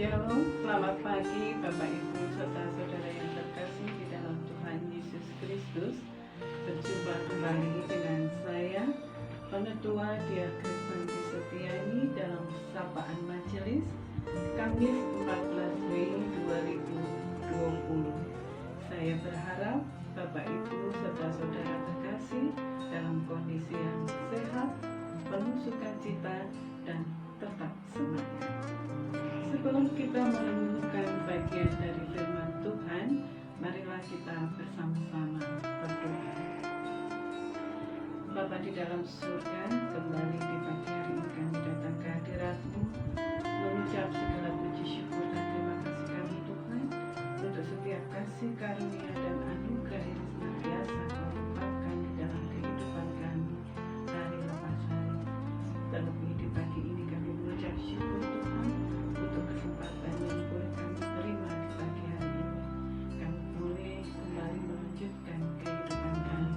Shalom, selamat pagi Bapak Ibu serta saudara yang terkasih di dalam Tuhan Yesus Kristus. Berjumpa kembali dengan saya, Penetua Dia Kristanti Setiani dalam Sapaan Majelis Kamis 14 Mei 2020. Saya berharap Bapak Ibu serta saudara terkasih dalam kondisi yang sehat, penuh sukacita, dan tetap semangat. Sebelum kita merenungkan bagian dari firman Tuhan, marilah kita bersama-sama berdoa. Bapa di dalam surga, kembali di pagi hari ini kami datang ke hadirat-Mu, mengucap segala puji syukur dan terima kasih kami Tuhan, untuk setiap kasih karunia dan anugerah yang senantiasa Kau limpahkan di dalam kehidupan kami hari lepas hari. Terlebih di pagi ini kami mengucap syukur Tuhan untuk kesempatan yang boleh kami terima di pagi hari ini. Kami boleh kembali melanjutkan kehidupan kami.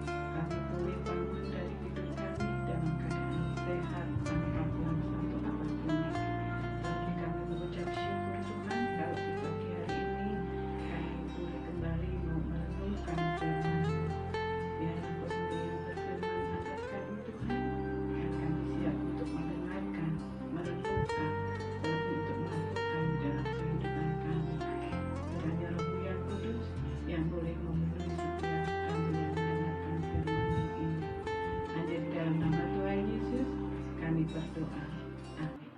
Kami boleh bangun dari tidur kami dalam keadaan sehat tanpa pulang satu apapun. Tapi kami mengucap syukur Tuhan kalau di pagi hari ini kami boleh kembali merenungkan firman-Mu. Biarlah Kau sendiri yang berfirman atas kami Tuhan, dan kami siap untuk mendengarkan, merenungkan, terlebih untuk melakukan dalam kehidupan kami. Kiranya Roh-Mu yang kudus yang boleh memenuhi setiap kami yang mendengarkan firman-Mu ini. Hanya di dalam nama Tuhan Yesus kami berdoa. Amin.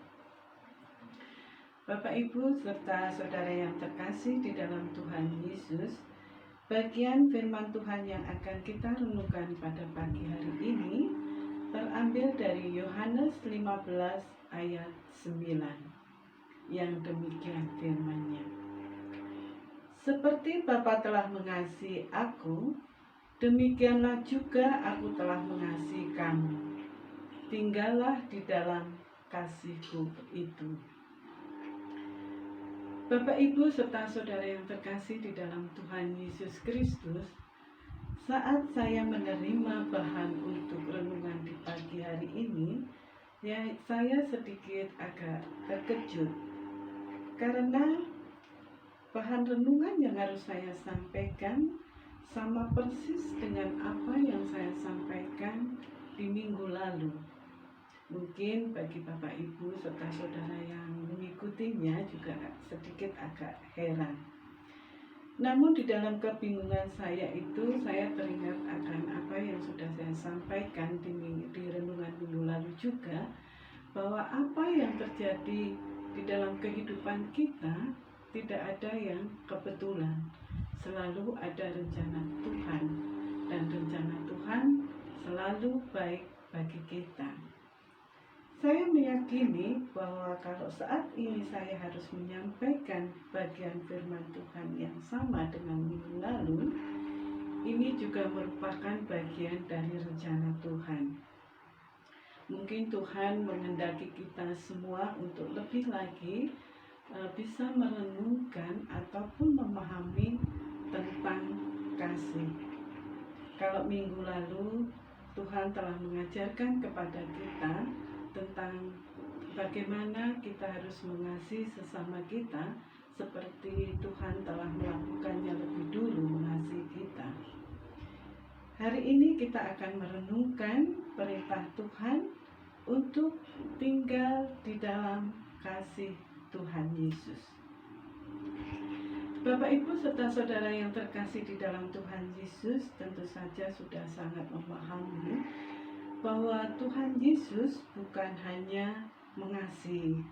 Bapak Ibu serta saudara yang terkasih di dalam Tuhan Yesus, bagian firman Tuhan yang akan kita renungkan pada pagi hari ini terambil dari Yohanes 15 ayat 9 yang demikian firman-Nya. Seperti Bapa telah mengasihi aku, demikianlah juga aku telah mengasihi kamu. Tinggallah di dalam kasih-Ku itu. Bapak, Ibu, serta saudara yang terkasih di dalam Tuhan Yesus Kristus, saat saya menerima bahan untuk renungan di pagi hari ini, ya saya sedikit agak terkejut. Karena bahan renungan yang harus saya sampaikan sama persis dengan apa yang saya sampaikan di minggu lalu. Mungkin bagi Bapak Ibu serta saudara yang mengikutinya juga sedikit agak heran. Namun di dalam kebingungan saya itu, saya teringat akan apa yang sudah saya sampaikan di renungan minggu lalu juga, bahwa apa yang terjadi di dalam kehidupan kita tidak ada yang kebetulan. Selalu ada rencana Tuhan, dan rencana Tuhan selalu baik bagi kita. Saya meyakini bahwa kalau saat ini saya harus menyampaikan bagian firman Tuhan yang sama dengan minggu lalu, ini juga merupakan bagian dari rencana Tuhan. Mungkin Tuhan menghendaki kita semua untuk lebih lagi bisa merenungkan ataupun memahami tentang kasih. Kalau minggu lalu Tuhan telah mengajarkan kepada kita tentang bagaimana kita harus mengasihi sesama kita seperti Tuhan telah melakukannya lebih dulu mengasihi kita. Hari ini kita akan merenungkan perintah Tuhan untuk tinggal di dalam kasih Tuhan Yesus. Bapak, Ibu, serta saudara yang terkasih di dalam Tuhan Yesus tentu saja sudah sangat memahami bahwa Tuhan Yesus bukan hanya mengasihi,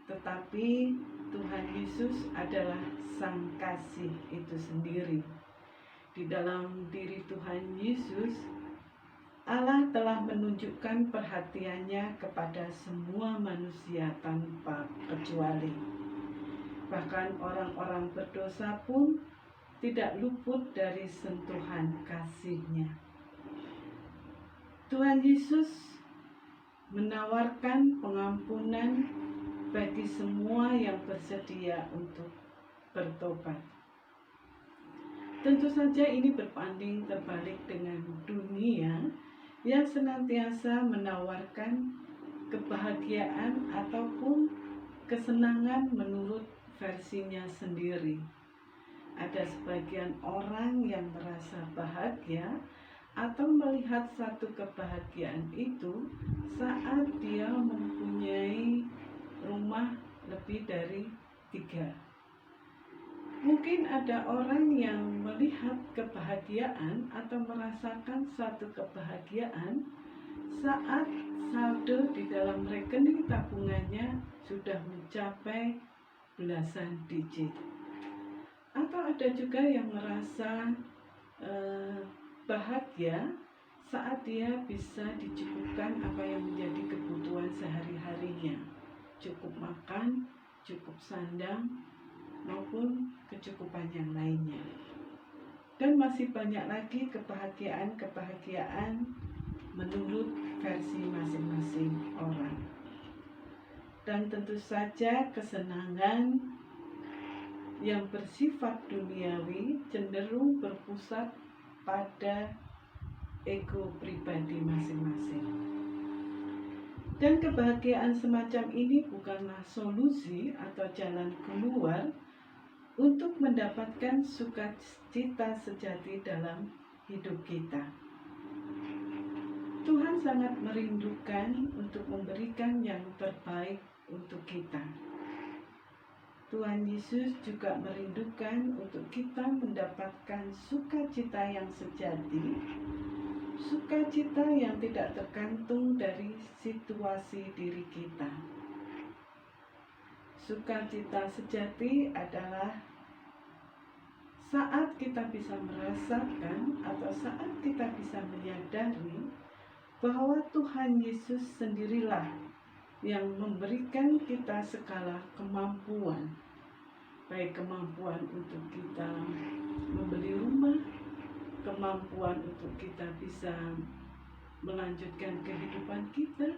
tetapi Tuhan Yesus adalah Sang Kasih itu sendiri. Di dalam diri Tuhan Yesus, Allah telah menunjukkan perhatiannya kepada semua manusia tanpa kecuali. Bahkan orang-orang berdosa pun tidak luput dari sentuhan kasih-Nya. Tuhan Yesus menawarkan pengampunan bagi semua yang bersedia untuk bertobat. Tentu saja ini berbanding terbalik dengan dunia yang senantiasa menawarkan kebahagiaan ataupun kesenangan menurut versinya sendiri. Ada sebagian orang yang merasa bahagia atau melihat satu kebahagiaan itu saat dia mempunyai rumah lebih dari 3. Mungkin ada orang yang melihat kebahagiaan atau merasakan suatu kebahagiaan saat saldo di dalam rekening tabungannya sudah mencapai belasan digit. Atau ada juga yang merasa bahagia saat dia bisa dicukupkan apa yang menjadi kebutuhan sehari-harinya, cukup makan, cukup sandang, maupun kecukupan yang lainnya. Dan masih banyak lagi kebahagiaan menurut versi masing-masing orang. Dan tentu saja kesenangan yang bersifat duniawi cenderung berpusat pada ego pribadi masing-masing. Dan kebahagiaan semacam ini bukanlah solusi atau jalan keluar untuk mendapatkan sukacita sejati dalam hidup kita. Tuhan sangat merindukan untuk memberikan yang terbaik untuk kita. Tuhan Yesus juga merindukan untuk kita mendapatkan sukacita yang sejati, sukacita yang tidak tergantung dari situasi diri kita. Sukacita sejati adalah saat kita bisa merasakan atau saat kita bisa menyadari bahwa Tuhan Yesus sendirilah yang memberikan kita segala kemampuan, baik kemampuan untuk kita membeli rumah, kemampuan untuk kita bisa melanjutkan kehidupan kita,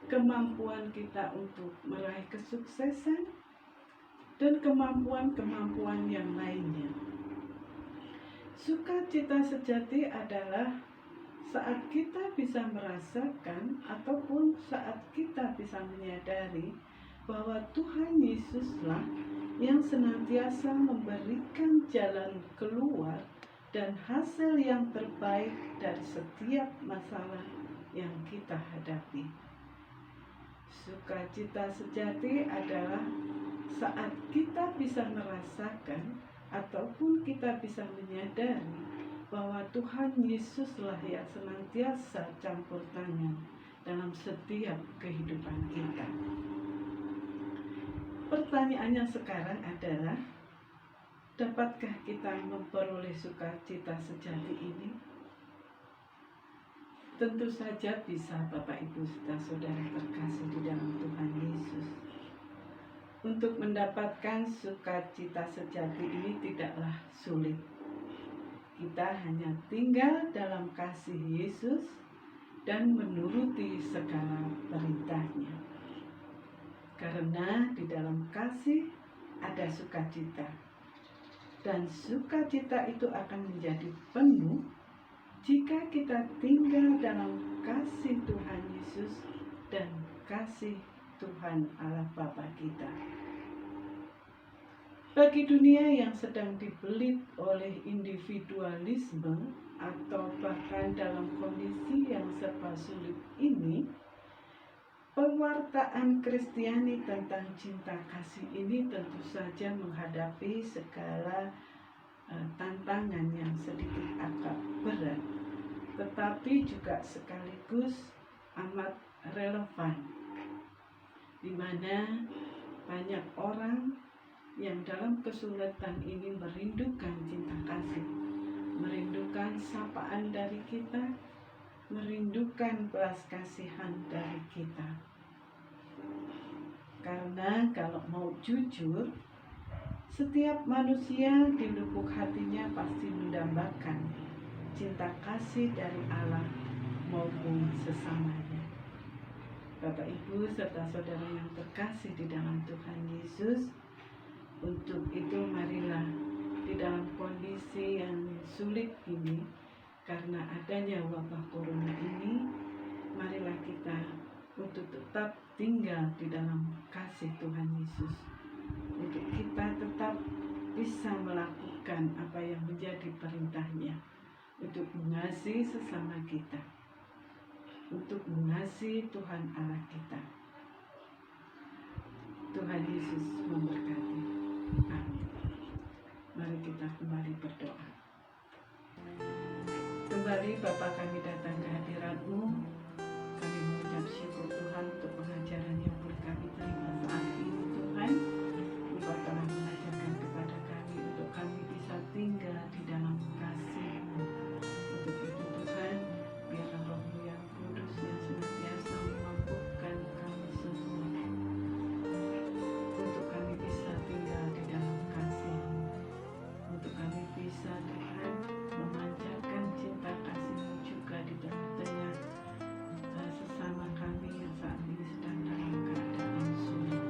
kemampuan kita untuk meraih kesuksesan, dan kemampuan-kemampuan yang lainnya. Sukacita sejati adalah saat kita bisa merasakan ataupun saat kita bisa menyadari bahwa Tuhan Yesuslah yang senantiasa memberikan jalan keluar dan hasil yang terbaik dari setiap masalah yang kita hadapi. Sukacita sejati adalah saat kita bisa merasakan ataupun kita bisa menyadari bahwa Tuhan Yesuslah yang senantiasa campur tangan dalam setiap kehidupan kita. Pertanyaannya sekarang adalah, dapatkah kita memperoleh sukacita sejati ini? Tentu saja bisa, Bapak Ibu Saudara terkasih di dalam Tuhan Yesus. Untuk mendapatkan sukacita sejati ini tidaklah sulit. Kita hanya tinggal dalam kasih Yesus dan menuruti segala perintahnya. Karena di dalam kasih ada sukacita. Dan sukacita itu akan menjadi penuh jika kita tinggal dalam kasih Tuhan Yesus dan kasih Tuhan Allah Bapa kita. Bagi dunia yang sedang dibelit oleh individualisme atau bahkan dalam kondisi yang serba sulit ini, pewartaan Kristiani tentang cinta kasih ini tentu saja menghadapi segala tantangan yang sedikit agak berat, tetapi juga sekaligus amat relevan, di mana banyak orang yang dalam kesulitan ini merindukan cinta kasih, merindukan sapaan dari kita, merindukan belas kasihan dari kita. Karena kalau mau jujur, setiap manusia di lubuk hatinya pasti mendambakan cinta kasih dari Allah maupun sesamanya. Bapak Ibu serta saudara yang terkasih di dalam Tuhan Yesus, untuk itu marilah di dalam kondisi yang sulit ini, karena adanya wabah corona ini, marilah kita untuk tetap tinggal di dalam kasih Tuhan Yesus, untuk kita tetap bisa melakukan apa yang menjadi perintahnya, untuk mengasihi sesama kita, untuk mengasihi Tuhan Allah kita. Tuhan Yesus memberkati. Amin. Mari kita kembali berdoa. Kembali Bapa, kami datang ke hadirat-Mu. Kami mengucap syukur Tuhan untuk pengajaran yang boleh kami terima saat ini Tuhan. Engkau telah mengajarkan kepada kami untuk kami bisa tinggal di dalam kasih-Mu. Untuk itu Tuhan, biarlah Roh-Mu yang kudus yang senantiasa memampukan kami semua untuk kami bisa tinggal di dalam kasih-Mu. Untuk kami bisa Tuhan memancarkan cinta kasih-Mu juga di tengah-tengah sesama kami yang saat ini sedang dalam keadaan sulit.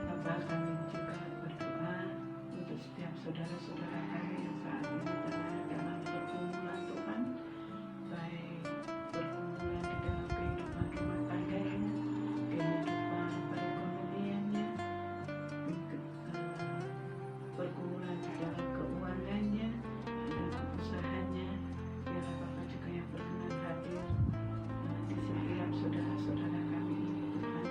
Bapa, kami juga berdoa untuk setiap saudara-saudara kami yang saat ini tengah dalam pergumulan Tuhan, baik pergumulan di dalam kehidupan rumah tangganya, kehidupan perekonomiannya, pergumulan di dalam keuangannya, di dalam usahanya. Biarlah Bapa juga yang berkenan hadir di setiap saudara-saudara kami ini Tuhan,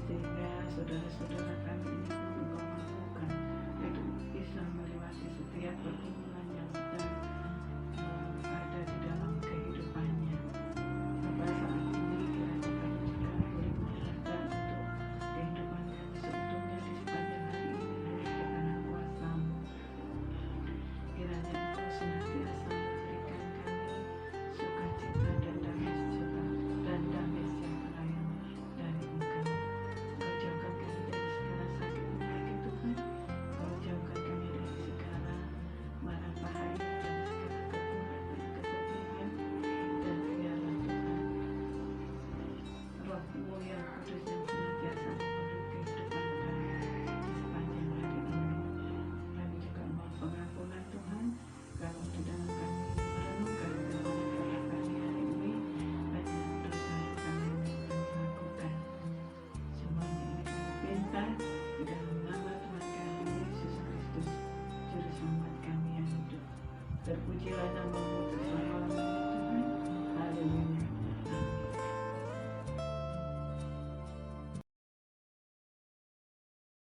sehingga saudara-saudara kami ini pun Engkau mampukan untuk bisa melewati setiap pergumulan yang sedang ada di dalam kehidupannya. Bapa, saat ini kiranya kami juga boleh menyerahkan untuk kehidupannya seutuhnya di sepanjang hari ini ke tangan kuasa-Mu. Kiranya Engkau senantiasa memberikan kami sukacita dan damai sejahtera yang dari Engkau. Engkau jauhkan kami dari segala sakit penyakit Tuhan. Engkau jauhkan kami dari segala mara bahaya, dari segala kekurangan, kesedihan, dan biarlah Tuhan Roh-Mu yang kudus yang senantiasa memenuhi kehidupan kami di sepanjang hari ini. Kami juga mohon pengampunan Tuhan kalau di dalam kami merenungkan kepada kami hari ini banyak dosa yang kami lakukan. Semuanya ini kami minta di dalam nama Tuhan kami Yesus Kristus, Juru Selamat kami yang hidup. Terpujilah nama